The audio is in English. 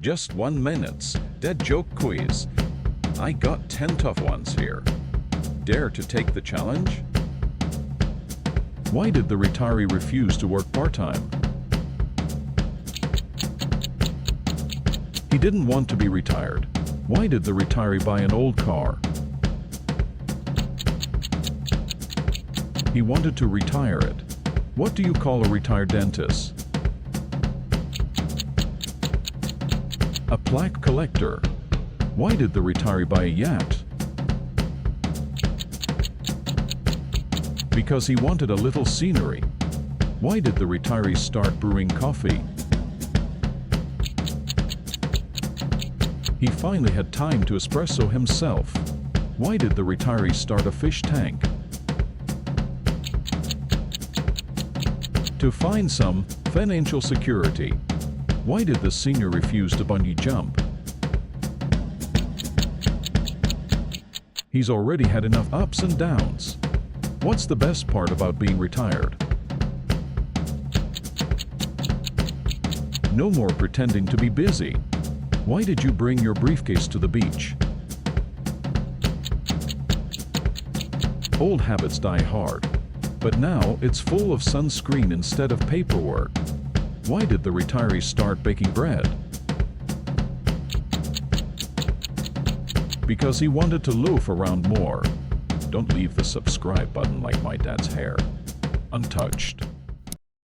Just 1 minute's dead joke quiz. I got 10 tough ones here. Dare to take the challenge? Why did the retiree refuse to work part-time? He didn't want to be retired. Why did the retiree buy an old car? He wanted to retire it. What do you call a retired dentist? A plaque collector. Why did the retiree buy a yacht? Because he wanted a little scenery. Why did the retiree start brewing coffee? He finally had time to espresso himself. Why did the retiree start a fish tank? To find some financial security. Why did the senior refuse to bungee jump? He's already had enough ups and downs. What's the best part about being retired? No more pretending to be busy. Why did you bring your briefcase to the beach? Old habits die hard, but now it's full of sunscreen instead of paperwork. Why did the retiree start baking bread? Because he wanted to loaf around more. Don't leave the subscribe button like my dad's hair untouched.